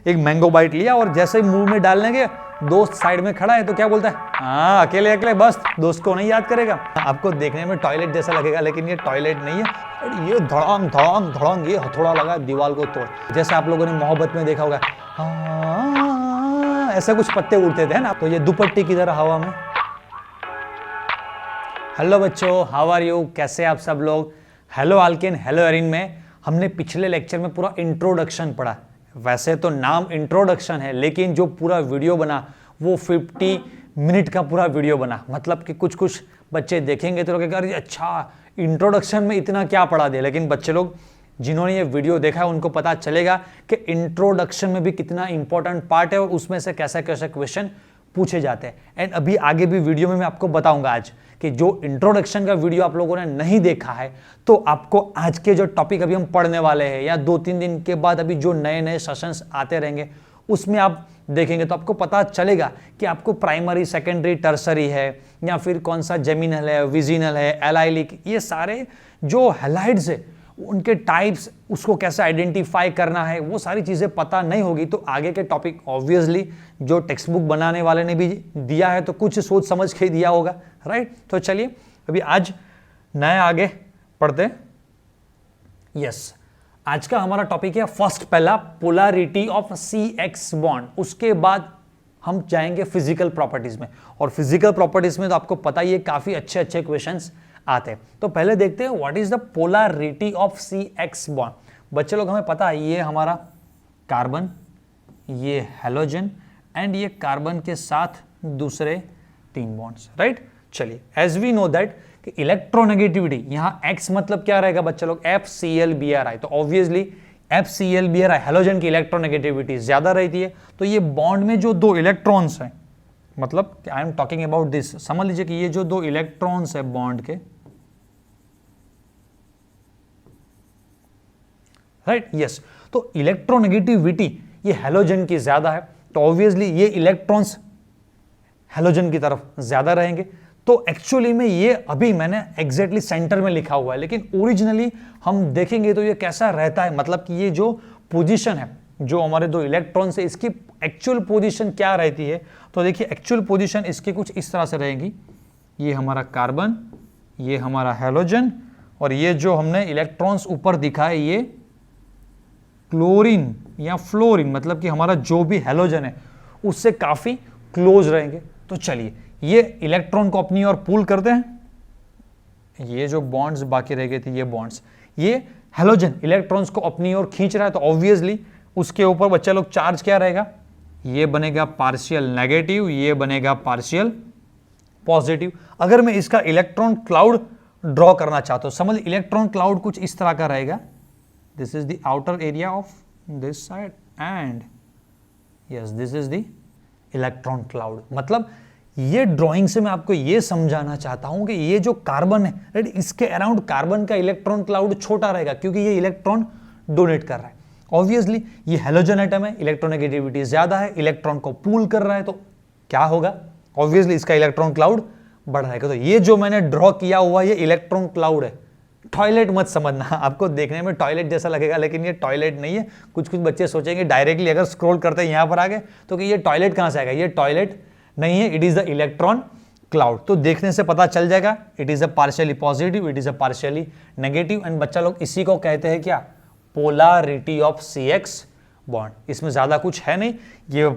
एक mango bite लिया और जैसे ही मुंह में डालने के दोस्त साइड में खड़ा है तो क्या बोलता है, हाँ अकेले अकेले बस, दोस्त को नहीं याद करेगा। आपको देखने में टॉयलेट जैसा लगेगा लेकिन ये टॉयलेट नहीं है, ये धड़ाम धड़ाम धड़ाम ये हथौड़ा लगा दीवार को तोड़। जैसे आप लोगों ने मोहब्बत में देखा होगा, हाँ ऐसा कुछ पत्ते उड़ते थे ना, तो ये दुपट्टे की तरह हवा में। हेलो बच्चों, हाउ आर यू, कैसे आप सब लोग। हेलो आल्केन, हेलो एरिन में हमने पिछले लेक्चर में पूरा इंट्रोडक्शन पढ़ा। वैसे तो नाम इंट्रोडक्शन है लेकिन जो पूरा वीडियो बना वो 50 मिनट का पूरा वीडियो बना। मतलब कि कुछ कुछ बच्चे देखेंगे तो लगेगा अरे अच्छा इंट्रोडक्शन में इतना क्या पढ़ा दिया, लेकिन बच्चे लोग जिन्होंने ये वीडियो देखा है उनको पता चलेगा कि इंट्रोडक्शन में भी कितना इंपॉर्टेंट पार्ट है और उसमें से कैसे कैसे क्वेश्चन पूछे जाते हैं। एंड अभी आगे भी वीडियो में मैं आपको बताऊंगा आज कि जो इंट्रोडक्शन का वीडियो आप लोगों ने नहीं देखा है तो आपको आज के जो टॉपिक अभी हम पढ़ने वाले हैं या 2-3 दिन के बाद अभी जो नए नए सेशंस आते रहेंगे उसमें आप देखेंगे तो आपको पता चलेगा कि आपको प्राइमरी, सेकेंडरी, टर्सरी है या फिर कौन सा जेमिनल है, विजिनल है, एलाइलिक, ये सारे जो हैलाइड्स है उनके टाइप्स, उसको कैसे आइडेंटिफाई करना है, वो सारी चीज़ें पता नहीं होगी तो आगे के टॉपिक ऑब्वियसली जो टेक्स्ट बुक बनाने वाले ने भी दिया है तो कुछ सोच समझ के दिया होगा, राइट। तो चलिए अभी आज नए आगे पढ़ते। यस, आज का हमारा टॉपिक है फर्स्ट पहला पोलैरिटी ऑफ CX बॉन्ड। उसके बाद हम जाएंगे फिजिकल प्रॉपर्टीज में, और फिजिकल प्रॉपर्टीज में तो आपको पता ही है काफी अच्छे अच्छे क्वेश्चंस आते हैं। तो पहले देखते हैं what is the polarity of CX bond. बच्चे लोग हमें पता है ये हमारा कार्बन, ये हैलोजन एंड ये कार्बन के साथ दूसरे 3 बॉन्ड्स, राइट। चलिए एज वी नो दैट कि इलेक्ट्रोनेगेटिविटी यहाँ X मतलब क्या रहेगा बच्चे लोग, FClBri। तो ऑब्वियसली FClBri हैलोजन की इलेक्ट्रोनेगेटिविटी ज्यादा रहती है। तो ये बॉन्ड में जो 2 इलेक्ट्रॉन्स हैं, मतलब I am talking about this, समझ लीजिए कि ये जो 2 इलेक्ट्रॉन्स है बॉन्ड के, राइट, यस। तो इलेक्ट्रोनेगेटिविटी ये हैलोजन की ज्यादा है तो ऑब्वियसली ये इलेक्ट्रॉन्स हैलोजन की तरफ ज्यादा रहेंगे। तो एक्चुअली में ये अभी मैंने एग्जैक्टली सेंटर में लिखा हुआ है लेकिन ओरिजिनली हम देखेंगे तो ये कैसा रहता है, मतलब कि ये जो पोजीशन है जो हमारे 2 इलेक्ट्रॉन्स है इसकी एक्चुअल पोजीशन क्या रहती है। तो देखिए एक्चुअल पोजीशन इसकी कुछ इस तरह से रहेगी, ये हमारा कार्बन, ये हमारा हैलोजन और ये जो हमने इलेक्ट्रॉन्स ऊपर दिखाए ये क्लोरीन या फ्लोरीन, मतलब कि हमारा जो भी हैलोजन है उससे काफी क्लोज रहेंगे। तो चलिए ये इलेक्ट्रॉन को अपनी ओर पुल करते हैं, ये जो बॉन्ड्स बाकी रह गए थे ये बॉन्ड्स, ये हैलोजन इलेक्ट्रॉन्स को अपनी ओर खींच रहा है तो ऑब्वियसली उसके ऊपर बच्चा लोग चार्ज क्या रहेगा, ये बनेगा पार्शियल नेगेटिव, ये बनेगा पार्शियल पॉजिटिव। अगर मैं इसका इलेक्ट्रॉन क्लाउड ड्रॉ करना चाहता हूं, समझ इलेक्ट्रॉन क्लाउड कुछ इस तरह का रहेगा, this is the outer area of this side and yes this is the electron cloud. मतलब ये ड्राइंग से मैं आपको ये समझाना चाहता हूं कि ये जो कार्बन है, राइट, इसके अराउंड कार्बन का इलेक्ट्रॉन क्लाउड छोटा रहेगा क्योंकि ये इलेक्ट्रॉन डोनेट कर रहा है। ऑब्वियसली ये हैलोजन एटम है, इलेक्ट्रोनेगेटिविटी ज्यादा है, इलेक्ट्रॉन को पूल कर रहा है तो क्या होगा, ऑब्वियसली इसका इलेक्ट्रॉन क्लाउड बढ़ रहेगा। तो ये जो मैंने ड्रॉ किया हुआ ये इलेक्ट्रॉन क्लाउड है। टॉयलेट मत समझना, आपको देखने में टॉयलेट जैसा लगेगा लेकिन ये टॉयलेट नहीं है। कुछ कुछ बच्चे सोचेंगे डायरेक्टली अगर स्क्रॉल करते हैं यहां पर आगे तो कि ये टॉयलेट कहां से आएगा, ये टॉयलेट नहीं है, it is the electron cloud. तो देखने से पता चल जाएगा it is a partially positive, it is a partially negative and बच्चा लोग इसी को कहते हैं क्या, पोलैरिटी ऑफ CX बॉन्ड। इसमें ज्यादा कुछ है नहीं, ये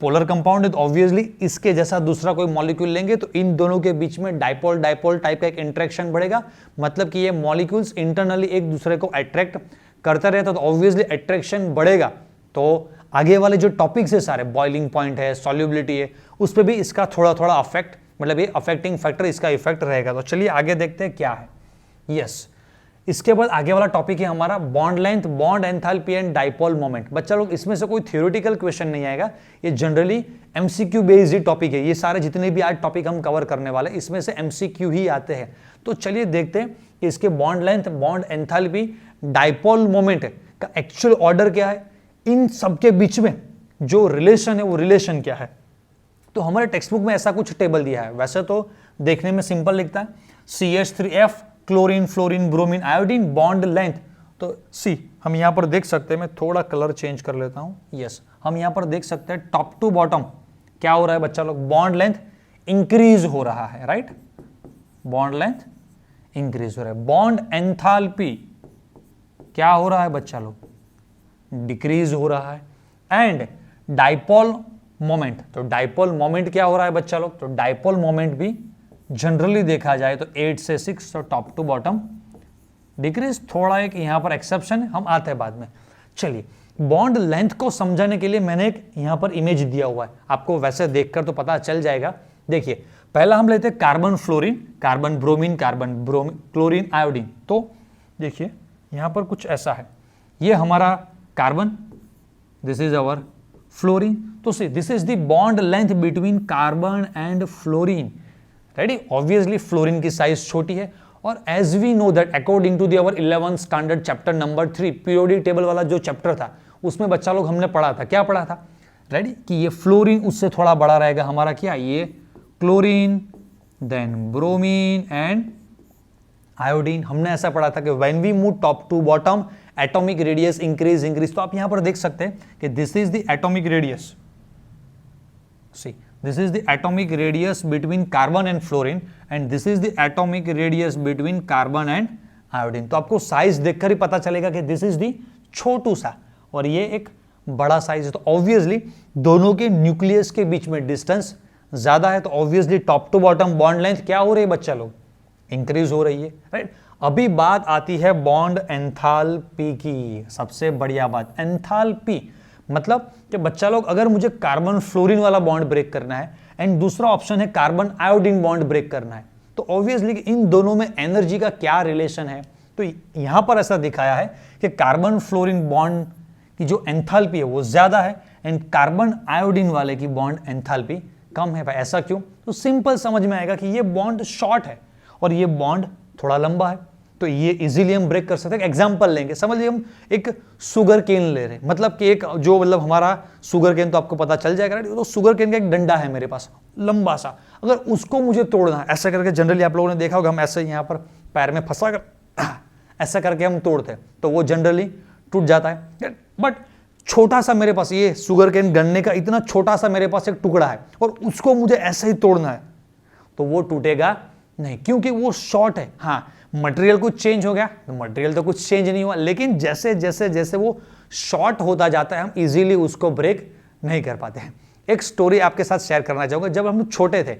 पोलर कंपाउंड है तो ऑब्वियसली इसके जैसा दूसरा कोई मॉलिक्यूल लेंगे तो इन दोनों के बीच में डाइपोल डाइपोल टाइप का एक इंटरेक्शन बढ़ेगा, मतलब कि ये मॉलिक्यूल्स इंटरनली एक दूसरे को अट्रैक्ट करता रहता तो ऑब्वियसली अट्रैक्शन बढ़ेगा। तो आगे वाले जो टॉपिक्स है सारे, बॉइलिंग पॉइंट है, सॉल्युबिलिटी है, उस पर भी इसका थोड़ा थोड़ा अफेक्ट, मतलब ये अफेक्टिंग फैक्टर इसका इफेक्ट रहेगा। तो चलिए आगे देखते हैं क्या है। यस, इसके बाद आगे वाला टॉपिक है हमारा bond length, bond enthalpy and dipole moment. बच्चा लोग इसमें से कोई थ्योरेटिकल क्वेश्चन नहीं आएगा, ये जनरली MCQ बेस्ड टॉपिक है। ये सारे जितने भी आज टॉपिक हम कवर करने वाले इसमें से MCQ ही आते हैं। तो चलिए देखते हैं कि इसके bond length, bond enthalpy, dipole moment का एक्चुअल ऑर्डर क्या है, इन सबके बीच में जो रिलेशन है वो रिलेशन क्या है। तो हमारे टेक्स्ट बुक में ऐसा कुछ टेबल दिया है, वैसे तो देखने में सिंपल लिखता है, CH3F chlorine, fluorine, bromine, iodine, bond length. तो सी हम यहां पर देख सकते हैं, मैं थोड़ा कलर चेंज कर लेता हूं, यस हम यहां पर देख सकते हैं टॉप टू बॉटम क्या हो रहा है बच्चा लोग, बॉन्ड लेंथ इंक्रीज हो रहा है, राइट, बॉन्ड लेंथ इंक्रीज हो रहा है। बॉन्ड एंथैल्पी क्या हो रहा है बच्चा लोग, डिक्रीज हो रहा है। एंड डाइपोल मोमेंट, तो डाइपोल मोमेंट क्या हो रहा है बच्चा लोग, तो डाइपोल मोमेंट भी जनरली देखा जाए तो 8 से 6, तो टॉप टू बॉटम डिक्रीज। थोड़ा एक यहां पर एक्सेप्शन है, हम आते हैं बाद में। चलिए, बॉन्ड लेंथ को समझाने के लिए मैंने एक यहां पर इमेज दिया हुआ है, आपको वैसे देखकर तो पता चल जाएगा। देखिए, पहला हम लेते हैं carbon fluorine, carbon bromine, carbon bromine, chlorine, iodine. तो देखिए यहां पर कुछ ऐसा है, ये हमारा carbon, this is our fluorine. तो see this is the bond length between carbon and fluorine, ready. Obviously fluorine की साइज छोटी है, और as we know that according to the our 11th standard chapter number 3 periodic table वाला जो chapter था, उसमें बच्चा लोग हमने पढ़ा था, क्या पढ़ा था, रेडी, कि ये फ्लोरीन उससे थोड़ा बड़ा रहेगा हमारा, क्या, ये chlorine, then bromine and iodine. हमने ऐसा पढ़ा था कि when we move top to bottom atomic radius increase. तो आप यहां पर देख सकते हैं कि this is the atomic radius, see this is the atomic radius between carbon and fluorine, and this is the atomic radius between carbon and iodine. तो आपको साइज देखकर ही पता चलेगा कि दिस इज द छोटू सा और ये एक बड़ा साइज है। तो ऑब्वियसली दोनों के न्यूक्लियस के बीच में डिस्टेंस ज्यादा है, तो obviously top to bottom bond length क्या हो रही है बच्चा लोग, इंक्रीज हो रही है, राइट। अभी बात आती है बॉन्ड एंथैल्पी की, सबसे बढ़िया बात एंथैल्पी, मतलब कि बच्चा लोग अगर मुझे कार्बन फ्लोरीन वाला बॉन्ड ब्रेक करना है एंड दूसरा ऑप्शन है कार्बन आयोडीन बॉन्ड ब्रेक करना है, तो ऑब्वियसली इन दोनों में एनर्जी का क्या रिलेशन है। तो यहां पर ऐसा दिखाया है कि कार्बन फ्लोरीन बॉन्ड की जो एंथैल्पी है वो ज्यादा है, एंड कार्बन आयोडीन वाले की बॉन्ड एंथैल्पी कम है। ऐसा क्यों, तो सिंपल समझ में आएगा कि ये बॉन्ड शॉर्ट है और ये बॉन्ड थोड़ा लंबा है, तो ये इजीली हम ब्रेक कर सकते हैं। एग्जांपल लेंगे, समझ लीजिए हम एक शुगर केन ले रहे हैं, मतलब कि एक जो मतलब हमारा शुगर केन तो आपको पता चल जाएगा, तो शुगर केन का एक डंडा है मेरे पास लंबा सा, अगर उसको मुझे तोड़ना है ऐसा करके, जनरली आप लोगों ने देखा होगा हम ऐसे यहाँ पर पैर में फंसा कर ऐसा करके हम तोड़ते हैं, तो वो जनरली टूट जाता है। बट छोटा सा मेरे पास ये शुगर केन गन्ने का इतना छोटा सा मेरे पास एक टुकड़ा है और उसको मुझे ऐसे ही तोड़ना है, तो वो टूटेगा नहीं, क्योंकि वो शॉर्ट है। हाँ, मटेरियल कुछ चेंज हो गया, तो मटेरियल तो कुछ चेंज नहीं हुआ, लेकिन जैसे जैसे जैसे वो शॉर्ट होता जाता है हम इजीली उसको ब्रेक नहीं कर पाते हैं। एक स्टोरी आपके साथ शेयर करना चाहूंगा। जब हम छोटे थे,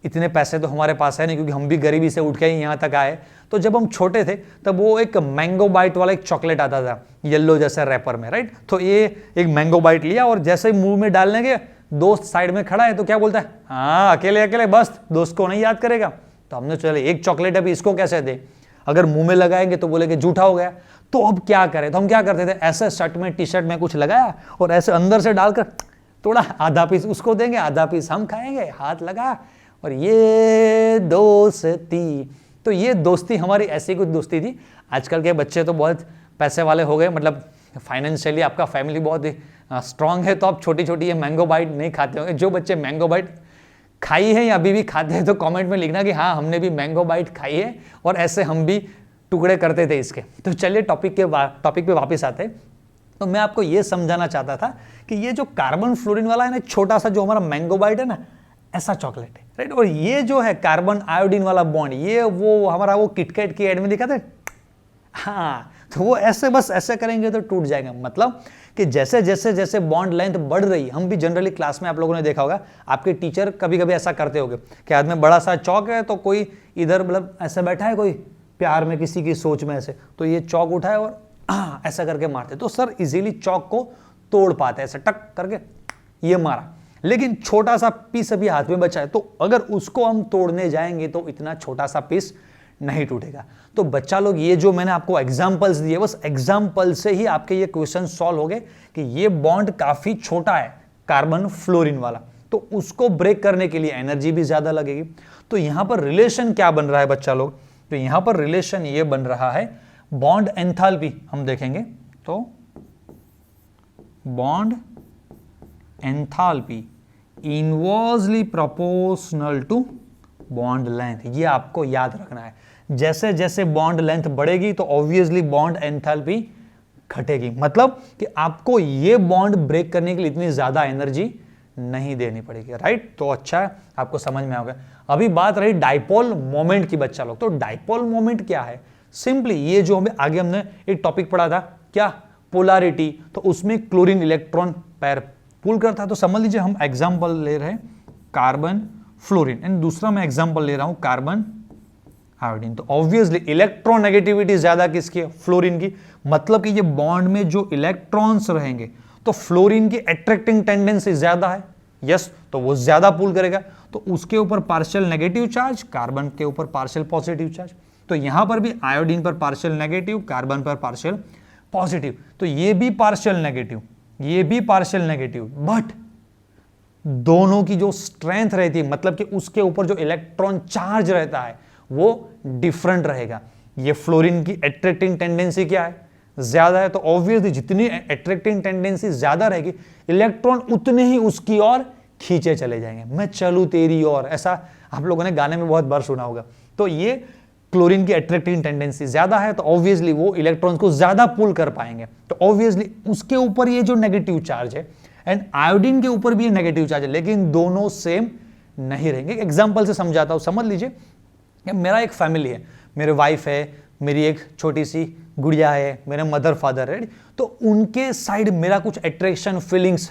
इतने पैसे तो हमारे पास है नहीं क्योंकि हम भी गरीबी से उठ के ही यहाँ तक आए, तो जब हम छोटे थे तब वो एक मैंगो बाइट वाला एक चॉकलेट आता था येलो जैसे रैपर में, राइट। तो ये एक मैंगो बाइट लिया और जैसे ही मुंह में डालने के दोस्त साइड में खड़ा है तो क्या बोलता है, हाँ अकेले अकेले बस, दोस्त को नहीं याद करेगा। तो हमने चले एक चॉकलेट अभी इसको कैसे दे, अगर मुंह में लगाएंगे तो बोलेंगे झूठा हो गया। तो अब क्या करें, तो हम क्या करते थे, ऐसे शर्ट में टी शर्ट में कुछ लगाया और ऐसे अंदर से डालकर थोड़ा आधा पीस उसको देंगे, आधा पीस हम खाएंगे, हाथ लगा, और ये दोस्ती। तो ये दोस्ती हमारी ऐसी कुछ दोस्ती थी। आजकल के बच्चे तो बहुत पैसे वाले हो गए, मतलब फाइनेंशियली आपका फैमिली बहुत स्ट्रांग है, तो आप छोटी छोटी ये मैंगो बाइट नहीं खाते होंगे। जो बच्चे मैंगो बाइट खाई है या अभी भी खाते हैं तो कमेंट में लिखना कि हाँ हमने भी मैंगो बाइट खाई है और ऐसे हम भी टुकड़े करते थे इसके। तो चलिए टॉपिक पे वापस आते हैं। तो मैं आपको ये समझाना चाहता था कि ये जो कार्बन फ्लोरीन वाला है ना, छोटा सा जो हमारा मैंगो बाइट है ना, ऐसा चॉकलेट है, राइट। और ये जो है कार्बन आयोडीन वाला बॉन्ड, ये वो हमारा वो किटकैट की एड में दिखा था, हाँ, तो वो ऐसे बस ऐसे करेंगे तो टूट जाएगा। मतलब कि जैसे जैसे जैसे बॉन्ड लेंथ बढ़ रही, हम भी जनरली क्लास में आप लोगों ने देखा होगा, आपके टीचर कभी कभी ऐसा करते होंगे कि हाथ में बड़ा सा चौक है तो कोई इधर मतलब ऐसे बैठा है कोई प्यार में किसी की सोच में ऐसे, तो ये चौक उठाए और ऐसा करके मारते, तो सर इजीली चौक को तोड़ पाते, ऐसे टक करके ये मारा, लेकिन छोटा सा पीस अभी हाथ में बचा है, तो अगर उसको हम तोड़ने जाएंगे तो इतना छोटा सा पीस नहीं टूटेगा। तो बच्चा लोग ये जो मैंने आपको एग्जांपल्स दिए, बस एग्जांपल से ही आपके ये क्वेश्चन सॉल्व हो गए कि ये बॉन्ड काफी छोटा है कार्बन फ्लोरीन वाला, तो उसको ब्रेक करने के लिए एनर्जी भी ज्यादा लगेगी। तो यहां पर रिलेशन क्या बन रहा है बच्चा लोग, तो यहां पर रिलेशन ये बन रहा है बॉन्ड एंथैल्पी, हम देखेंगे तो bond enthalpy inversely proportional to bond length. ये आपको याद रखना है, जैसे जैसे बॉन्ड लेंथ बढ़ेगी तो ऑब्वियसली बॉन्ड एंथैल्पी घटेगी, मतलब कि आपको ये बॉन्ड ब्रेक करने के लिए इतनी ज्यादा एनर्जी नहीं देनी पड़ेगी, राइट। तो अच्छा है, आपको समझ में आ गया। अभी बात रही डाइपोल मोमेंट की बच्चा लोग। तो डाइपोल मोमेंट क्या है? सिंपली ये जो हमें आगे हमने एक टॉपिक पढ़ा था, क्या, पोलैरिटी, तो उसमें क्लोरीन इलेक्ट्रॉन पैर पुल करता है। तो समझ लीजिए हम एग्जांपल ले रहे हैं कार्बन फ्लोरीन, एंड दूसरा मैं एग्जांपल ले रहा हूं कार्बन आयोडीन। तो ऑब्वियसली इलेक्ट्रोनेगेटिविटी ज्यादा किसकी है? फ्लोरीन की। मतलब कि ये बॉन्ड में जो इलेक्ट्रॉन्स रहेंगे तो फ्लोरीन की अट्रैक्टिंग टेंडेंसी ज्यादा है, यस, तो वो ज्यादा पुल करेगा। तो उसके ऊपर पार्शियल नेगेटिव चार्ज, कार्बन के ऊपर पार्शियल पॉजिटिव चार्ज। तो यहां पर भी आयोडीन पर पार्शियल नेगेटिव, कार्बन पर पार्शियल पॉजिटिव। तो ये भी पार्शियल नेगेटिव, ये भी पार्शियल नेगेटिव, बट दोनों की जो स्ट्रेंथ रहती है, मतलब कि उसके ऊपर जो इलेक्ट्रॉन चार्ज रहता है वो डिफरेंट रहेगा। ये फ्लोरीन की अट्रैक्टिंग टेंडेंसी क्या है? ज्यादा है। तो ऑब्वियसली जितनी अट्रैक्टिंग टेंडेंसी ज्यादा रहेगी, इलेक्ट्रॉन उतने ही उसकी ओर खींचे चले जाएंगे। मैं चलूं तेरी ओर, ऐसा आप लोगों ने गाने में बहुत बार सुना होगा। तो ये क्लोरीन की अट्रैक्टिंग टेंडेंसी ज्यादा है, तो ऑब्वियसली वो इलेक्ट्रॉन्स को ज्यादा पुल कर पाएंगे। तो ऑब्वियसली उसके ऊपर ये जो नेगेटिव चार्ज है, एंड आयोडीन के ऊपर भी ये नेगेटिव चार्ज है, लेकिन दोनों सेम नहीं रहेंगे। एग्जाम्पल से समझाता हूं, समझ लीजिए मेरा एक फैमिली है, मेरे वाइफ है, मेरी एक छोटी सी गुड़िया है, मेरे मदर फादर है, तो उनके साइड मेरा कुछ अट्रैक्शन फीलिंग्स,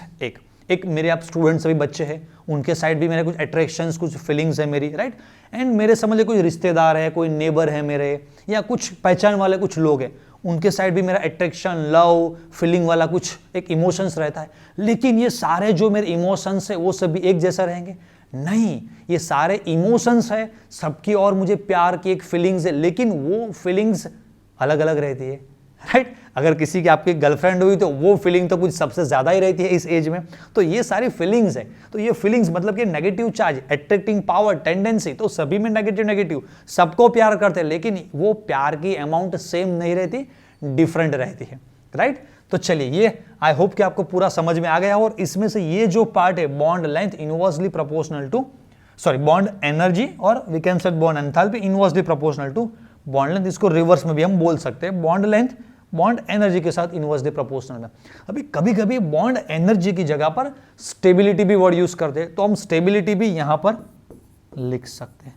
एक मेरे आप स्टूडेंट्स भी बच्चे हैं, उनके साइड भी मेरे कुछ अट्रैक्शंस, कुछ फीलिंग्स है मेरी, राइट। एंड मेरे समझ लीजिए कोई रिश्तेदार है, कोई नेबर है मेरे, या कुछ पहचान वाले कुछ लोग हैं, उनके साइड भी मेरा अट्रैक्शन, लव, फीलिंग वाला कुछ एक इमोशंस रहता है। लेकिन ये सारे जो मेरे इमोशंस है वो सभी एक जैसा रहेंगे? नहीं, ये सारे इमोशंस है, सबकी और मुझे प्यार की एक फीलिंग्स है, लेकिन वो फीलिंग्स अलग अलग रहती है, राइट। अगर किसी की आपकी गर्लफ्रेंड हुई तो वो फीलिंग तो कुछ सबसे ज्यादा ही रहती है इस एज में। तो ये सारी फीलिंग्स है, तो ये फीलिंग्स मतलब कि negative charge, attracting power, tendency, तो सभी में नेगेटिव नेगेटिव, सबको प्यार करते हैं, लेकिन वो प्यार की अमाउंट सेम नहीं रहती, डिफरेंट रहती है, राइट। तो चलिए, ये आई होप कि आपको पूरा समझ में आ गया। और इसमें से ये जो पार्ट है bond length inversely proportional to, sorry bond energy, और we can set bond enthalpy inversely proportional to bond length. इसको रिवर्स में भी हम बोल सकते हैं, बॉन्ड लेंथ बॉन्ड एनर्जी के साथ इनवर्सली प्रोपोर्शनल है। अभी कभी कभी बॉन्ड एनर्जी की जगह पर स्टेबिलिटी भी वर्ड यूज करते हैं, तो हम स्टेबिलिटी भी यहां पर लिख सकते हैं,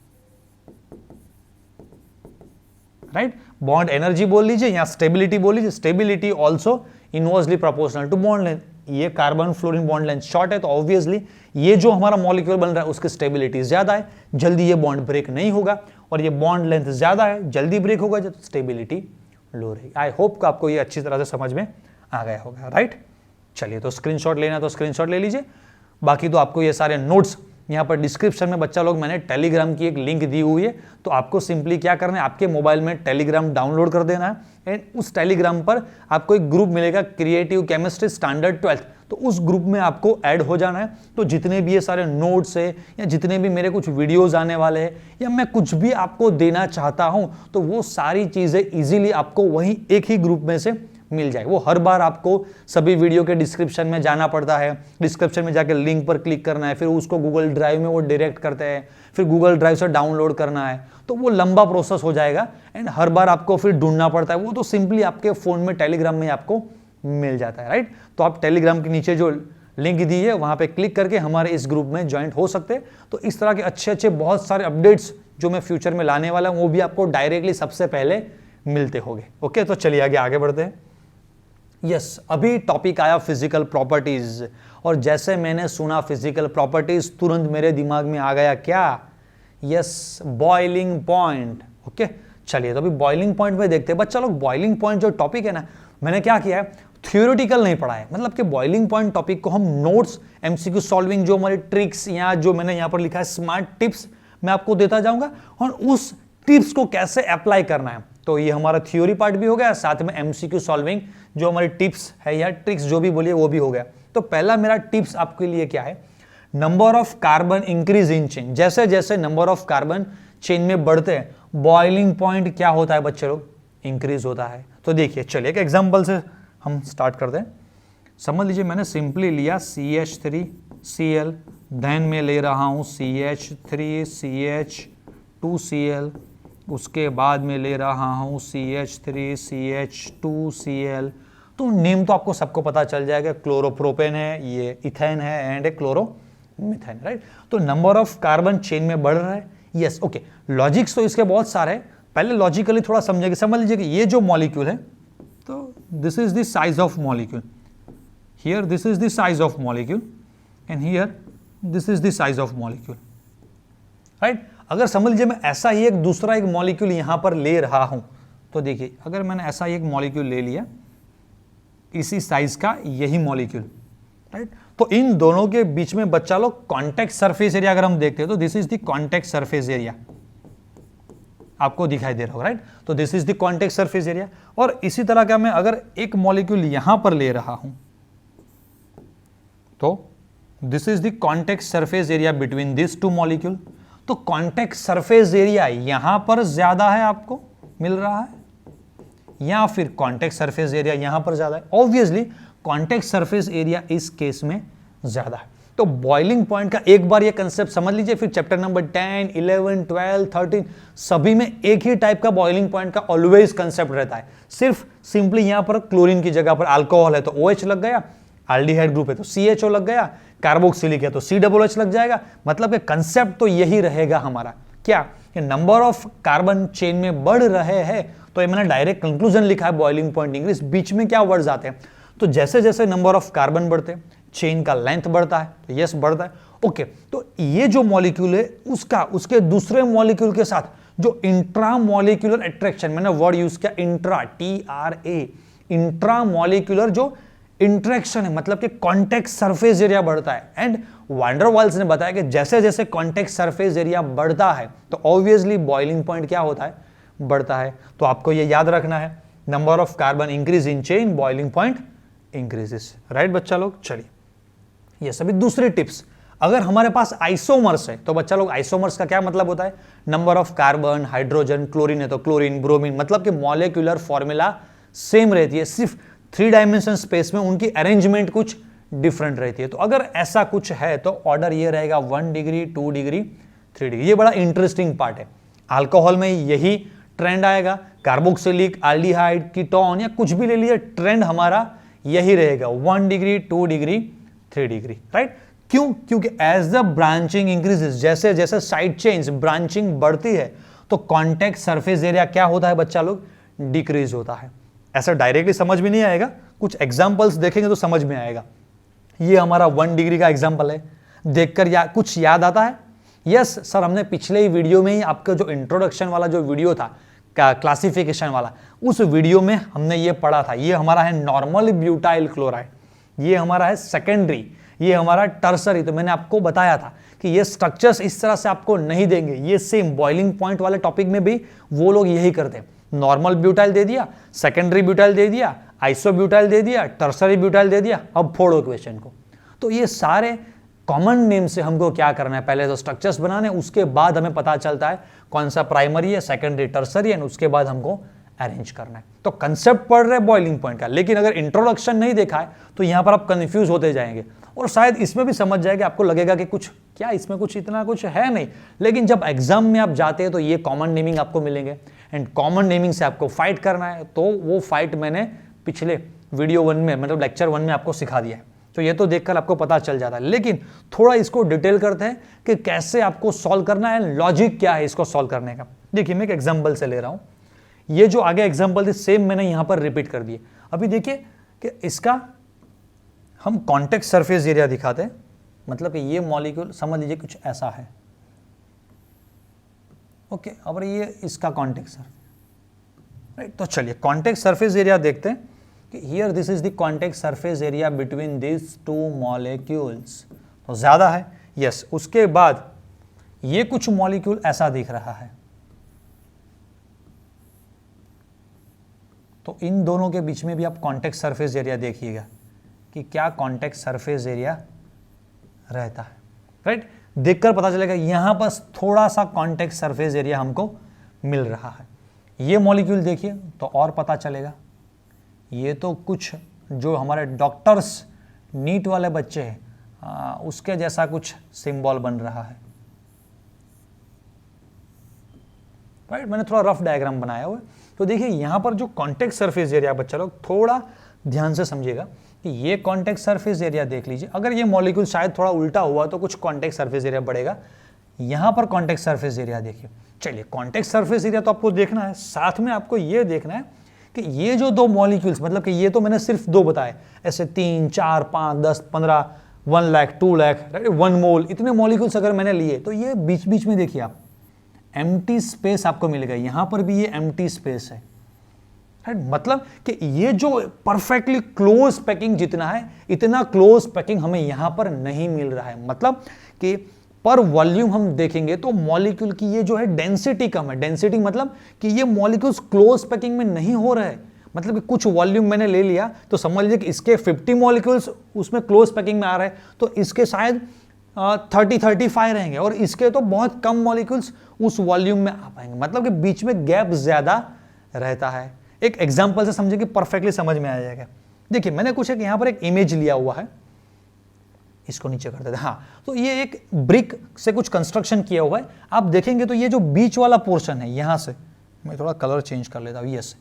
राइट। बॉन्ड एनर्जी बोल लीजिए या स्टेबिलिटी बोल लीजिए, stability also inversely proportional to bond length. ये carbon fluorine bond length short है, तो ऑब्वियसली ये जो हमारा मॉलिक्यूल बन रहा है उसकी स्टेबिलिटी ज्यादा है, जल्दी ये बॉन्ड ब्रेक नहीं होगा, और ये बॉन्ड लेंथ ज्यादा है, जल्दी ब्रेक होगा, जब स्टेबिलिटी लो रहेगी। आई होप कि आपको ये अच्छी तरह से समझ में आ गया होगा, राइट। चलिए, तो स्क्रीनशॉट लेना तो स्क्रीनशॉट ले लीजिए, बाकी तो आपको ये सारे नोट्स यहाँ पर डिस्क्रिप्शन में बच्चा लोग मैंने टेलीग्राम की एक लिंक दी हुई है, तो आपको सिंपली क्या करना है, आपके मोबाइल में टेलीग्राम डाउनलोड कर देना है, एंड उस टेलीग्राम पर आपको एक ग्रुप मिलेगा, क्रिएटिव केमिस्ट्री स्टैंडर्ड 12th, तो उस ग्रुप में आपको ऐड हो जाना है। तो जितने भी ये सारे नोट्स है, या जितने भी मेरे कुछ वीडियोस आने वाले हैं, या मैं कुछ भी आपको देना चाहता हूं, तो वो सारी चीजें इजीली आपको वहीं एक ही ग्रुप में से मिल जाए। वो हर बार आपको सभी वीडियो के डिस्क्रिप्शन में जाना पड़ता है, डिस्क्रिप्शन में जाकर लिंक पर क्लिक करना है, फिर उसको गूगल ड्राइव में वो डायरेक्ट करते हैं, फिर गूगल ड्राइव से डाउनलोड करना है, तो वो लंबा प्रोसेस हो जाएगा, एंड हर बार आपको फिर ढूंढना पड़ता है। वो तो सिंपली आपके फोन में टेलीग्राम में आपको मिल जाता है, राइट। तो आप टेलीग्राम के नीचे जो लिंक दी है वहां पे क्लिक करके हमारे इस ग्रुप में ज्वाइंट हो सकते हैं। तो इस तरह के अच्छे अच्छे बहुत सारे अपडेट्स जो मैं फ्यूचर में लाने वाला हूं, वो भी आपको डायरेक्टली सबसे पहले मिलते होंगे। ओके, तो चलिए आगे बढ़ते हैं। यस, अभी टॉपिक आया फिजिकल प्रॉपर्टीज, और जैसे मैंने सुना फिजिकल प्रॉपर्टीज, तुरंत मेरे दिमाग में आ गया क्या, यस, बॉइलिंग पॉइंट। ओके, चलिए, तो अभी बॉइलिंग पॉइंट में देखते हैं। बच्चा लोग, बॉइलिंग पॉइंट जो टॉपिक है ना, मैंने क्या किया है, थ्योरेटिकल नहीं पढ़ा है, मतलब कि बॉइलिंग पॉइंट टॉपिक को हम नोट्स, एमसीक्यू सॉल्विंग, जो हमारी ट्रिक्स, या जो मैंने यहाँ पर लिखा है स्मार्ट टिप्स, मैं आपको देता जाऊंगा, और उस टिप्स को कैसे अप्लाई करना है। तो ये हमारा थ्योरी पार्ट भी हो गया, साथ में एमसीक्यू सॉल्विंग, जो हमारी टिप्स है या ट्रिक्स जो भी बोलिए वो भी हो गया। तो पहला मेरा टिप्स आपके लिए क्या है, number of carbon increase in chain. जैसे जैसे नंबर ऑफ कार्बन चेन में बढ़ते हैं, बॉइलिंग पॉइंट क्या होता है बच्चे लोग, इंक्रीज होता है। तो देखिए, चलिए एक एग्जांपल से हम स्टार्ट करते हैं। समझ लीजिए मैंने सिंपली लिया CH3Cl, देन मैं ले रहा हूं CH3CH2Cl, उसके बाद में ले रहा हूं CH3CH2Cl, तो नेम तो आपको सबको पता चल जाएगा, क्लोरोप्रोपेन है, ये इथेन है एंड क्लोरोमीथेन, राइट। तो नंबर ऑफ कार्बन चेन में बढ़ रहा है, यस, ओके। लॉजिक्स तो इसके बहुत सारे हैं, पहले लॉजिकली थोड़ा समझेंगे। समझ लीजिए कि ये जो मॉलिक्यूल है, तो this is the size of molecule, here this is the size of molecule and here this is the size of molecule, right. अगर समझ लीजिए मैं ऐसा ही एक दूसरा एक मॉलिक्यूल यहां पर ले रहा हूं, तो देखिए अगर मैंने ऐसा एक मॉलिक्यूल ले लिया इसी साइज का, यही मॉलिक्यूल, राइट, तो इन दोनों के बीच में बच्चा लोग कॉन्टेक्ट सरफेस एरिया अगर हम देखते हैं तो this is the contact surface area, आपको दिखाई दे रहा होगा, राइट। तो this is the contact surface area. और इसी तरह का मैं अगर एक मॉलिक्यूल यहां पर ले रहा हूं, तो this is the contact surface area between this two molecule. तो कॉन्टेक्ट सरफेस एरिया यहां पर ज्यादा है, आपको मिल रहा है, या फिर कॉन्टेक्ट सरफेस एरिया यहां पर ज्यादा है? ऑब्वियसली कॉन्टेक्ट सरफेस एरिया इस केस में ज्यादा है। तो बॉइलिंग पॉइंट का एक बार ये कंसेप्ट समझ लीजिए, फिर चैप्टर नंबर 10, 11, 12, 13 सभी में एक ही टाइप का बॉइलिंग पॉइंट का ऑलवेज कंसेप्ट रहता है। सिर्फ सिंपली यहां पर क्लोरीन की जगह पर अल्कोहल है तो OH लग गया, एल्डिहाइड ग्रुप है तो CHO लग गया, कार्बोक्सिलिक है तो COOH लग जाएगा। मतलब कि कंसेप्ट तो यही रहेगा हमारा, क्या कि नंबर ऑफ कार्बन चेन में बढ़ रहे हैं, तो ये मैंने डायरेक्ट कंक्लूजन लिखा है बॉइलिंग पॉइंट इंक्रीज। बीच में क्या वर्ड्स आते हैं, तो जैसे जैसे नंबर ऑफ कार्बन बढ़ते हैं चेन का लेंथ बढ़ता है, तो यस बढ़ता है, ओके। तो ये जो मॉलिक्यूल है उसका उसके दूसरे मॉलिक्यूल के साथ जो इंट्रा मॉलिक्यूलर अट्रैक्शन, मैंने वर्ड यूज किया इंट्रा, TRA, इंट्रा मॉलिक्यूलर जो इंट्रैक्शन है, मतलब कि कॉन्टेक्ट सरफेस एरिया बढ़ता है। एंड वैन डर वाल्स ने बताया कि जैसे जैसे कॉन्टेक्ट सरफेस एरिया बढ़ता है तो ऑब्वियसली बॉइलिंग पॉइंट क्या होता है, बढ़ता है। तो आपको ये याद रखना है, number of carbon increase in chain, boiling point increases, right बच्चा लोग। चलिए ये सभी दूसरी टिप्स। अगर हमारे पास आइसोमर्स है तो बच्चा लोग आइसोमर्स का क्या मतलब होता है, number of carbon, hydrogen, chlorine है तो क्लोरीन, ब्रोमीन, मतलब कि मॉलिक्यूलर फॉर्मूला सेम रहती है, सिर्फ 3 डायमेंशन स्पेस में उनकी अरेंजमेंट कुछ डिफरेंट रहती है। तो अगर ऐसा कुछ है तो ऑर्डर ये रहेगा 1 डिग्री, 2 डिग्री, 3 डिग्री। ये बड़ा इंटरेस्टिंग पार्ट है। अल्कोहल में यही ट्रेंड आएगा, कार्बोक्सिलिक, एल्डिहाइड, कीटोन या कुछ भी ले लिए, ट्रेंड हमारा यही रहेगा 1 डिग्री, 2 डिग्री, 3 डिग्री, राइट। क्यों? क्योंकि एज द ब्रांचिंग इंक्रीजेस, जैसे जैसे साइड चेन्स ब्रांचिंग बढ़ती है तो कॉन्टेक्ट सरफेस एरिया क्या होता है बच्चा लोग, डिक्रीज होता है। ऐसा डायरेक्टली समझ में नहीं आएगा, कुछ एग्जांपल्स देखेंगे तो समझ में आएगा। ये हमारा 1 डिग्री का एग्जांपल है, देखकर कुछ याद आता है? यस सर, हमने पिछले ही वीडियो में ही आपका जो इंट्रोडक्शन वाला जो वीडियो था क्लासिफिकेशन वाला, उस वीडियो में हमने ये पढ़ा था। ये हमारा है नॉर्मल ब्यूटाइल क्लोराइड, ये हमारा है सेकेंडरी, ये हमारा टर्सरी। तो मैंने आपको बताया था कि ये स्ट्रक्चर्स इस तरह से आपको नहीं देंगे, ये सेम बॉइलिंग पॉइंट वाले टॉपिक में भी वो लोग यही करते हैं। नॉर्मल ब्यूटाइल दे दिया, सेकेंडरी ब्यूटाइल दे दिया, आइसो ब्यूटाइल दे दिया, टर्सरी ब्यूटाइल दे दिया, अब फोड़ो क्वेश्चन को। तो ये सारे कॉमन नेम से हमको क्या करना है, पहले तो स्ट्रक्चर्स बनाने, उसके बाद हमें पता चलता है कौन सा प्राइमरी है, सेकेंडरी, टर्सरी है, उसके बाद हमको अरेंज करना है। तो कंसेप्ट पढ़ रहे बॉइलिंग पॉइंट का, लेकिन अगर इंट्रोडक्शन नहीं देखा है तो यहां पर आप कंफ्यूज होते जाएंगे और शायद इसमें भी समझ जाएंगे, आपको लगेगा कि कुछ क्या इसमें कुछ इतना कुछ है नहीं। लेकिन जब एग्जाम में आप जाते हैं तो ये कॉमन नेमिंग आपको मिलेंगे एंड कॉमन नेमिंग से आपको फाइट करना है। तो वो फाइट मैंने पिछले वीडियो 1 में, मतलब लेक्चर 1 में आपको सिखा दिया है, तो ये तो देखकर आपको पता चल जाता है। लेकिन थोड़ा इसको डिटेल करते हैं कि कैसे आपको सॉल्व करना है, लॉजिक क्या है इसको सॉल्व करने का। देखिए मैं एक एग्जांपल से ले रहा हूं, ये जो आगे एग्जांपल थे सेम मैंने यहां पर रिपीट कर दिए। अभी देखिए कि इसका हम कॉन्टेक्ट सरफेस एरिया दिखाते हैं, मतलब कि ये मॉलिक्यूल समझ लीजिए कुछ ऐसा है, ओके। अब ये इसका कॉन्टेक्ट सरफेस, राइट। तो चलिए कॉन्टेक्ट सरफेस एरिया देखते हैं कि here this is the contact surface area between this 2 molecules, तो ज्यादा है, यस। उसके बाद ये कुछ मॉलिक्यूल ऐसा दिख रहा है, तो इन दोनों के बीच में भी आप कॉन्टेक्ट सरफेस एरिया देखिएगा कि क्या कॉन्टेक्ट सरफेस एरिया रहता है, राइट। देखकर पता चलेगा यहां पर थोड़ा सा कॉन्टेक्ट सरफेस एरिया हमको मिल रहा है। ये मॉलिक्यूल देखिए तो और पता चलेगा, ये तो कुछ जो हमारे डॉक्टर्स नीट वाले बच्चे हैं उसके जैसा कुछ सिंबल बन रहा है, राइट। मैंने थोड़ा रफ डायग्राम बनाया हुआ है। तो देखिए यहां पर जो कॉन्टेक्ट सरफेस एरिया बच्चा लोग थोड़ा ध्यान से समझिएगा कि ये कॉन्टेक्ट सरफेस एरिया देख लीजिए, अगर ये मॉलिक्यूल शायद थोड़ा उल्टा हुआ तो कुछ कॉन्टेक्ट सरफेस एरिया बढ़ेगा। यहां पर कॉन्टेक्ट सरफेस एरिया देखिए। चलिए, कॉन्टेक्ट सरफेस एरिया तो आपको देखना है, साथ में आपको ये देखना है कि ये जो दो मॉलिक्यूल्स, मतलब कि ये तो मैंने सिर्फ दो बताए, ऐसे 3, 4, 5, 10, 15, 1 लाख, 2 लाख, 1 मोल, इतने मॉलिक्यूल्स अगर मैंने लिए तो ये बीच बीच में देखिए आप एम्प्टी स्पेस आपको मिलेगा। यहां पर भी ये एम्प्टी स्पेस है, मतलब कि ये जो परफेक्टली क्लोज पैकिंग जितना है, इतना क्लोज पैकिंग हमें यहां पर नहीं मिल रहा है। मतलब कि पर वॉल्यूम हम देखेंगे तो मॉलिक्यूल की ये जो है डेंसिटी कम है। डेंसिटी मतलब कि ये मॉलिक्यूल्स क्लोज पैकिंग में नहीं हो रहे, मतलब कि कुछ वॉल्यूम मैंने ले लिया तो समझ लीजिए कि इसके 50 मॉलिक्यूल्स उसमें क्लोज पैकिंग में आ रहे हैं, तो इसके शायद 30-35 रहेंगे और इसके तो बहुत कम मॉलिक्यूल्स उस वॉल्यूम में आ पाएंगे, मतलब कि बीच में गैप ज्यादा रहता है। एक एग्जांपल से समझिए कि परफेक्टली समझ में आ जाएगा। देखिए, मैंने कुछ एक यहां पर एक इमेज लिया हुआ है, इसको नीचे कर देते हैं। हाँ, तो ये एक ब्रिक से कुछ कंस्ट्रक्शन किया हुआ है। आप देखेंगे तो ये जो बीच वाला पोर्शन है, यहां से मैं थोड़ा कलर चेंज कर लेता हूं, यस,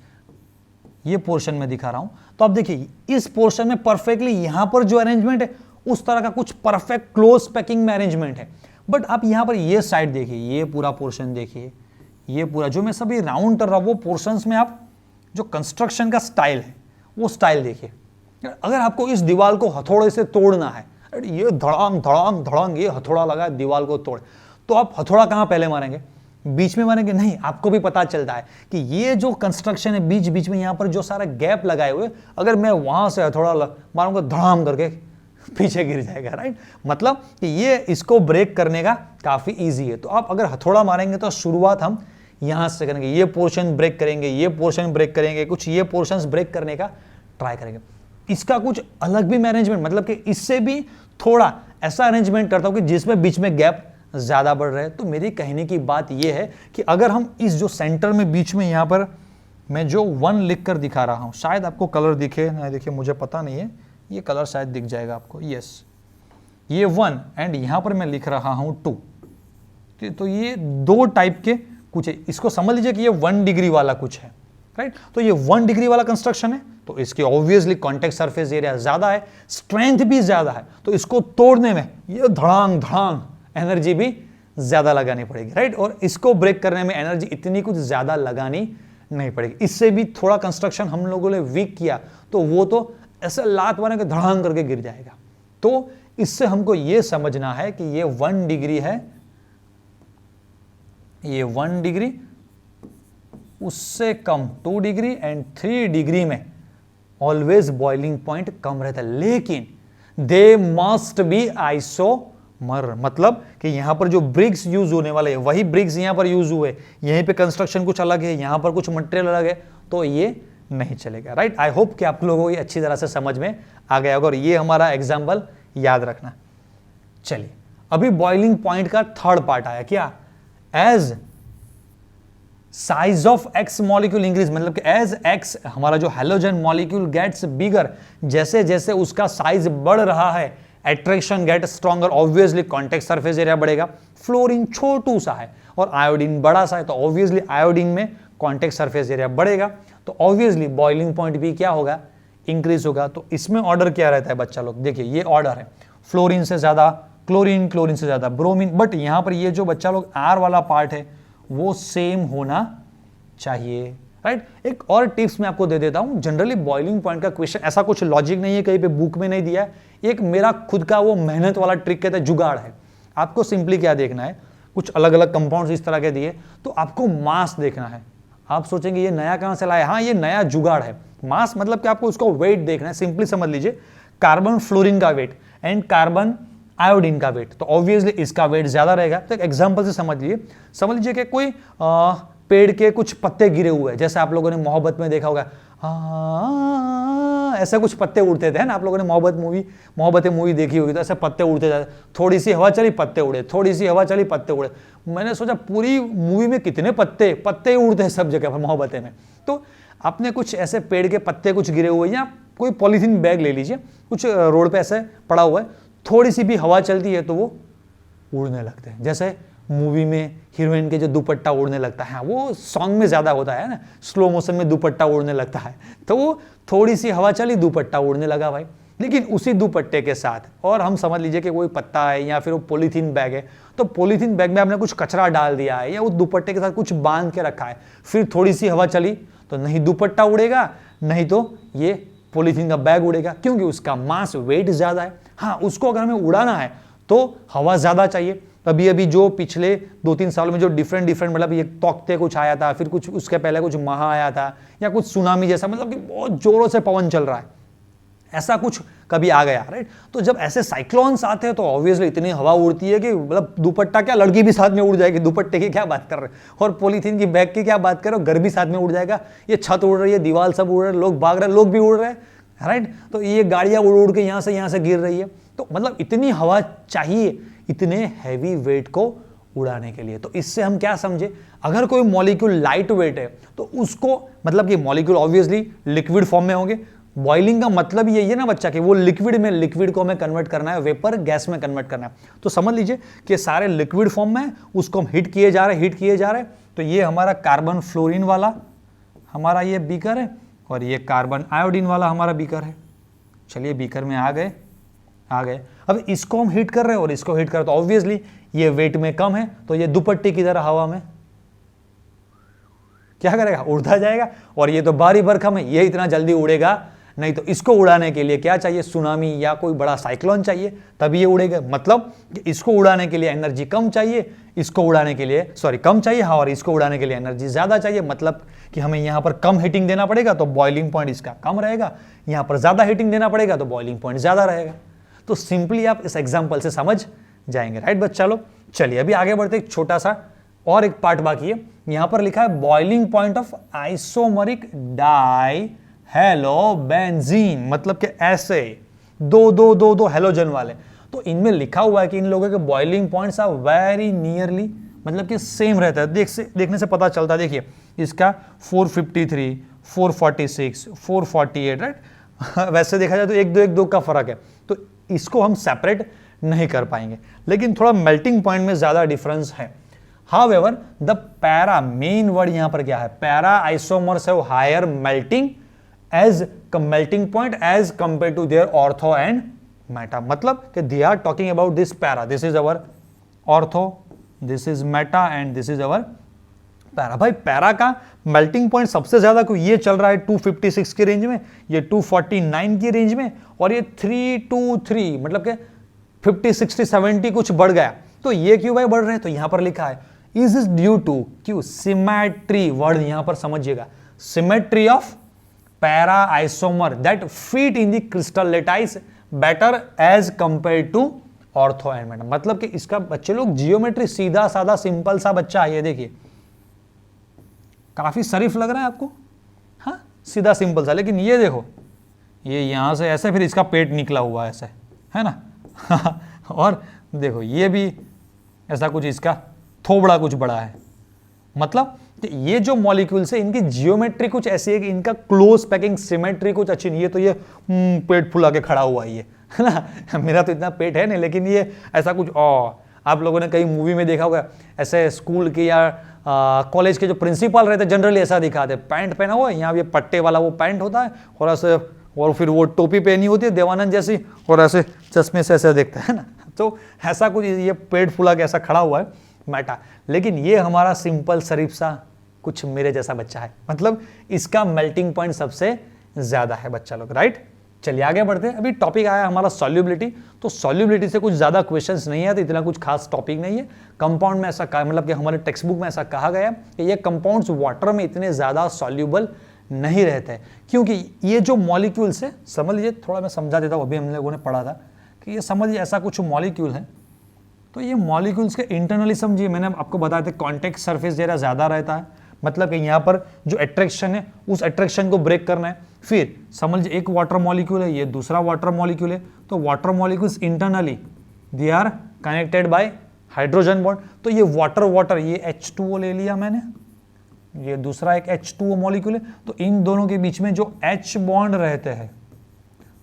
ये पोर्शन में दिखा रहा हूं। तो आप देखिए इस पोर्शन में परफेक्टली यहां पर जो अरेंजमेंट है उस तरह का कुछ परफेक्ट क्लोज पैकिंग में अरेंजमेंट है। बट आप यहां पर ये साइड देखिए, ये पूरा पोर्शन देखिए, ये पूरा जो मैं सभी राउंड कर रहा हूं वो पोर्शंस में आप जो कंस्ट्रक्शन का स्टाइल है वो स्टाइल देखिए। अगर आपको इस दीवार को हथौड़े से तोड़ना है, ये धड़ांग धड़ांग धड़ांग ये हथौड़ा लगा है दीवार को तोड़, तो आप हथौड़ा कहां पहले मारेंगे? बीच में मारेंगे? नहीं, आपको भी पता चलता है कि ये जो कंस्ट्रक्शन है बीच बीच में यहां पर जो सारा गैप लगाए हुए, अगर मैं वहां से हथौड़ा मारूंगा धड़ाम करके पीछे गिर जाएगा, राइट। मतलब कि ये इसको ब्रेक करने का काफी ईजी है। तो आप अगर हथौड़ा मारेंगे तो शुरुआत हम यहां से करेंगे, ये पोर्शन ब्रेक करेंगे, ये पोर्शन ब्रेक करेंगे, कुछ ये पोर्शंस ब्रेक करने का ट्राई करेंगे। इसका कुछ अलग भी अरेंजमेंट, मतलब कि इससे भी थोड़ा ऐसा अरेंजमेंट करता हूं कि जिसमें बीच में गैप ज्यादा बढ़ रहा है। तो मेरी कहने की बात यह है कि अगर हम इस जो सेंटर में बीच में यहां पर मैं जो 1 लिख कर दिखा रहा हूं, शायद आपको कलर दिखे ना, देखिए मुझे पता नहीं है, ये कलर शायद दिख जाएगा आपको, यस, ये 1 एंड यहां पर मैं लिख रहा हूं 2। तो ये 2 टाइप के कुछ है, इसको समझ लीजिए कि ये 1 डिग्री वाला कुछ है, राइट। तो ये 1 डिग्री वाला कंस्ट्रक्शन है, तो इसकी ऑब्वियसली कॉन्टेक्ट सरफेस एरिया ज्यादा है, स्ट्रेंथ भी ज्यादा है, तो इसको तोड़ने में ये धड़ांग धड़ांग एनर्जी भी ज्यादा लगानी पड़ेगी, राइट। और इसको ब्रेक करने में एनर्जी इतनी कुछ ज्यादा लगानी नहीं पड़ेगी। इससे भी थोड़ा कंस्ट्रक्शन हम लोगों ने वीक किया तो वो तो ऐसे लात मारने के धड़ांग करके गिर जाएगा। तो इससे हमको ये समझना है कि ये 1 डिग्री है, ये 1 डिग्री, उससे कम 2 डिग्री एंड 3 डिग्री में ऑलवेज बॉइलिंग पॉइंट कम रहता है, लेकिन दे मस्ट बी आइसोमर, मतलब कि यहां पर जो ब्रिक्स यूज होने वाले हैं वही ब्रिक्स यहां पर यूज हुए, यहीं पे कंस्ट्रक्शन कुछ अलग है, यहां पर कुछ मटेरियल अलग है, तो ये नहीं चलेगा, राइट। आई होप कि आप लोगों को ये अच्छी तरह से समझ में आ गया होगा और ये हमारा एग्जाम्पल याद रखना। चलिए, अभी बॉइलिंग पॉइंट का थर्ड पार्ट आया, क्या? As size of X molecule increase, मतलब कि एज एक्स हमारा जो हेलोजन मॉलिक्यूल गेट्स बिगर, जैसे जैसे उसका साइज बढ़ रहा है attraction get stronger, obviously contact surface area बढ़ेगा। फ्लोरीन छोटू सा है और आयोडीन बड़ा सा है, तो ऑब्वियसली आयोडीन में कॉन्टेक्ट सरफेस एरिया बढ़ेगा, तो ऑब्वियसली बॉइलिंग पॉइंट भी क्या होगा? इंक्रीज होगा। तो इसमें ऑर्डर क्या रहता है बच्चा लोग? देखिए ये ऑर्डर है, फ्लोरीन से ज्यादा क्लोरीन, क्लोरीन से ज्यादा ब्रोमीन, बट यहां पर ये जो बच्चा लोग आर वाला पार्ट है वो सेम होना चाहिए, राइट। एक और टिप्स मैं आपको दे देता हूं, जनरली बॉइलिंग पॉइंट का क्वेश्चन ऐसा कुछ लॉजिक नहीं है, कहीं पे बुक में नहीं दिया है, एक मेरा खुद का वो मेहनत वाला ट्रिक कहता है, जुगाड़ है। आपको सिंपली क्या देखना है, कुछ अलग अलग कंपाउंड्स इस तरह के दिए, तो आपको मास देखना है। आप सोचेंगे ये नया कहां से लाया? हाँ, ये नया जुगाड़ है। मास मतलब कि आपको उसको वेट देखना है। सिंपली समझ लीजिए, कार्बन फ्लोरीन का वेट एंड कार्बन आयोडीन का वेट, तो ऑब्वियसली इसका वेट ज्यादा रहेगा। तो एक एग्जांपल से समझ लीजिए कि कोई पेड़ के कुछ पत्ते गिरे हुए हैं, जैसे आप लोगों ने मोहब्बत में देखा होगा, ऐसे कुछ पत्ते उड़ते थे ना, आप लोगों ने मोहब्बत मूवी देखी होगी, तो ऐसे पत्ते उड़ते जाते, थोड़ी सी हवा चली पत्ते उड़े, थोड़ी सी हवा चली पत्ते उड़े। मैंने सोचा पूरी मूवी में कितने पत्ते उड़ते हैं सब जगह पर मोहब्बतें में। तो आपने कुछ ऐसे पेड़ के पत्ते कुछ गिरे हुए, या कोई पॉलीथीन बैग ले लीजिए, कुछ रोड पे ऐसे पड़ा हुआ है, थोड़ी सी भी हवा चलती है तो वो उड़ने लगते हैं। जैसे मूवी में हीरोइन के जो दुपट्टा उड़ने लगता है, वो सॉन्ग में ज़्यादा होता है ना, स्लो मोशन में दुपट्टा उड़ने लगता है, तो वो थोड़ी सी हवा चली दुपट्टा उड़ने लगा भाई। लेकिन उसी दुपट्टे के साथ, और हम समझ लीजिए कि कोई पत्ता है या फिर वो पॉलीथीन बैग है, तो पॉलीथीन बैग में आपने कुछ कचरा डाल दिया है या उस दुपट्टे के साथ कुछ बांध के रखा है, फिर थोड़ी सी हवा चली तो नहीं दुपट्टा उड़ेगा, नहीं तो ये पॉलीथीन का बैग उड़ेगा, क्योंकि उसका मास वेट ज़्यादा है। हाँ, उसको अगर हमें उड़ाना है तो हवा ज़्यादा चाहिए। अभी अभी जो पिछले 2-3 सालों में जो डिफरेंट मतलब ये तौकते कुछ आया था, फिर कुछ उसके पहले कुछ महा आया था, या कुछ सुनामी जैसा, मतलब कि बहुत जोरों से पवन चल रहा है, ऐसा कुछ कभी आ गया, राइट। तो जब ऐसे साइक्लोन्स आते हैं तो ऑब्वियसली इतनी हवा उड़ती है कि मतलब दुपट्टा क्या, लड़की भी साथ में उड़ जाएगी, दुपट्टे की क्या बात कर रहे हैं, और पॉलीथीन की बैग की क्या बात कर रहे हो, घर भी साथ में उड़ जाएगा, ये छत उड़ रही है, दीवार सब उड़ रहे हैं, लोग भाग रहे हैं, लोग भी उड़ रहे हैं, राइट। तो ये गाड़ियां उड़ उड़ के यहाँ से गिर रही है, तो मतलब इतनी हवा चाहिए इतने हैवी वेट को उड़ाने के लिए। तो इससे हम क्या समझे, अगर कोई मॉलिक्यूल लाइट वेट है तो उसको, मतलब कि मॉलिक्यूल ऑब्वियसली लिक्विड फॉर्म में होंगे। बॉइलिंग का मतलब यही है ना बच्चा कि वो लिक्विड में, लिक्विड को हमें कन्वर्ट करना है, वेपर गैस में कन्वर्ट करना है। तो समझ लीजिए कि सारे लिक्विड फॉर्म में, उसको हम हीट किए जा रहे हैं। तो ये हमारा कार्बन फ्लोरीन वाला हमारा ये बीकर है, और ये कार्बन आयोडीन वाला हमारा बीकर है। चलिए बीकर में आ गए। अब इसको हम हीट कर रहे हैं और इसको हीट कर रहे हैं, तो ऑब्वियसली ये वेट में कम है, तो ये दुपट्टे की तरह हवा में क्या करेगा, उड़ता जाएगा। और ये तो भारी भरकम है, ये इतना जल्दी उड़ेगा नहीं। तो इसको उड़ाने के लिए क्या चाहिए, सुनामी या कोई बड़ा साइक्लोन चाहिए, तभी ये उड़ेगा। मतलब कि इसको उड़ाने के लिए एनर्जी कम चाहिए, इसको उड़ाने के लिए कम चाहिए, हाँ, और इसको उड़ाने के लिए एनर्जी ज्यादा चाहिए। मतलब कि हमें यहाँ पर कम हीटिंग देना पड़ेगा तो बॉइलिंग पॉइंट इसका कम रहेगा, यहाँ पर ज्यादा हीटिंग देना पड़ेगा तो बॉइलिंग पॉइंट ज्यादा रहेगा। तो सिंपली आप इस एग्जाम्पल से समझ जाएंगे, राइट बच्चा लोग। चलिए अभी आगे बढ़ते, एक छोटा सा और एक पार्ट बाकी है। यहां पर लिखा है boiling point of isomeric die हेलोबेंजीन, मतलब कि ऐसे दो हेलोजन वाले। तो इनमें लिखा हुआ है कि इन लोगों के boiling points are very nearly, मतलब कि सेम रहता है। देखने से पता चलता है, देखिए इसका 453, 446, 448, राइट। वैसे देखा जाए तो एक दो का फर्क है, तो इसको हम सेपरेट नहीं कर पाएंगे, लेकिन थोड़ा मेल्टिंग पॉइंट में ज्यादा डिफरेंस है। However, the para, main word यहां पर क्या है, पैरा आइसोमर्स है, higher melting point as compare to their ortho and meta. मतलब कि they are talking about this para, this is our ortho, this is meta and this is our para. भाई para का melting point सबसे ज्यादा को ये चल रहा है 256 की रेंज में, ये 249 की रेंज में, और ये 323, मतलब कि 50, 60, 70 कुछ बढ़ गया। तो ये क्यों भाई बढ़ रहे हैं, तो यहां पर लिखा है इज इज ड्यू टू, क्यों, सिमेट्री, वर्ड यहां पर समझिएगा, symmetry of para isomer that fit in the crystal lattice better as compare to ortho and meta. मतलब कि इसका बच्चे लोग जियोमेट्री सीधा साधा सिंपल सा बच्चा है, ये देखिए काफी शरीफ लग रहा है आपको, हाँ सीधा सिंपल सा, लेकिन ये देखो ये यहां से ऐसे, फिर इसका पेट निकला हुआ ऐसे है ना और देखो ये भी ऐसा कुछ, इसका थोबड़ा कुछ बड़ा है। मतलब ये जो मॉलिक्यूल्स है इनकी जियोमेट्री कुछ ऐसी है कि इनका क्लोज पैकिंग सिमेट्री कुछ अच्छी नहीं है। तो ये पेट फुला के खड़ा हुआ है ना मेरा तो इतना पेट है नहीं, लेकिन ये ऐसा कुछ। आप लोगों ने कई मूवी में देखा होगा, ऐसे स्कूल के या कॉलेज के जो प्रिंसिपल रहते जनरली ऐसा दिखाते, पैंट पहना हुआ है, यहाँ ये पट्टे वाला वो पैंट होता है, और ऐसे, और फिर वो टोपी पहनी होती है देवानंद जैसी, और ऐसे चश्मे से ऐसे देखता है ना। तो ऐसा कुछ, ये पेट फुला के ऐसा खड़ा हुआ है मेटा। लेकिन ये हमारा सिंपल शरीफ सा कुछ मेरे जैसा बच्चा है, मतलब इसका मेल्टिंग पॉइंट सबसे ज्यादा है बच्चा लोग, राइट। चलिए आगे बढ़ते हैं। अभी टॉपिक आया हमारा सॉल्युबिलिटी। तो सॉल्युबिलिटी से कुछ ज्यादा क्वेश्चंस नहीं है, तो इतना कुछ खास टॉपिक नहीं है। कंपाउंड में ऐसा कहा, मतलब कि हमारे टेक्स्ट बुक में ऐसा कहा गया कि ये कंपाउंड्स वाटर में इतने ज्यादा सॉल्युबल नहीं रहते हैं, क्योंकि ये जो मॉलिक्यूल्स है, समझ लीजिए, थोड़ा मैं समझा देता हूँ, अभी हम लोगों ने पढ़ा था कि ये समझिए ऐसा कुछ मॉलिक्यूल है। तो ये मॉलिक्यूल्स के इंटरनली समझिए, मैंने आपको बताया था कॉन्टेक्ट सरफेस जरा ज़्यादा रहता है, मतलब कि यहाँ पर जो अट्रैक्शन है उस अट्रैक्शन को ब्रेक करना है। फिर समझ लीजिए एक वाटर मॉलिक्यूल है, ये दूसरा वाटर मॉलिक्यूल है, तो water molecules internally they are connected by hydrogen bond. तो ये वाटर ये H2O ले लिया मैंने, ये दूसरा एक H2O मॉलिक्यूल है, तो इन दोनों के बीच में जो H बॉन्ड रहते हैं,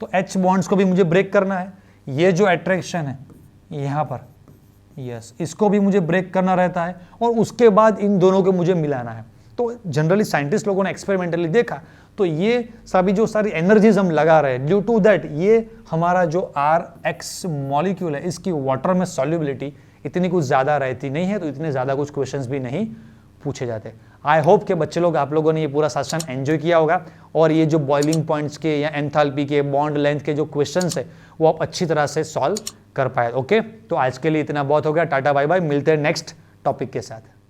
तो H बॉन्ड्स को भी मुझे ब्रेक करना है। ये जो अट्रैक्शन है यहाँ पर, यस, इसको भी मुझे ब्रेक करना रहता है और उसके बाद इन दोनों को मुझे मिलाना है। तो जनरली साइंटिस्ट लोगों ने एक्सपेरिमेंटली देखा, तो ये सभी जो सारी एनर्जीज हम लगा रहे हैं, ड्यू टू दैट ये हमारा जो RX मॉलिक्यूल है इसकी वाटर में सॉल्युबिलिटी इतनी कुछ ज़्यादा रहती नहीं है, तो इतने ज़्यादा कुछ क्वेश्चंस भी नहीं पूछे जाते। आई होप के बच्चे लोग, आप लोगों ने ये पूरा सेशन एंजॉय किया होगा और ये जो बॉइलिंग पॉइंट्स के या एंथैल्पी के, बॉन्ड लेंथ के जो क्वेश्चंस है वो आप अच्छी तरह से सॉल्व कर पाए। ओके, तो आज के लिए इतना बहुत हो गया। टाटा बाय बाय, मिलते हैं नेक्स्ट टॉपिक के साथ।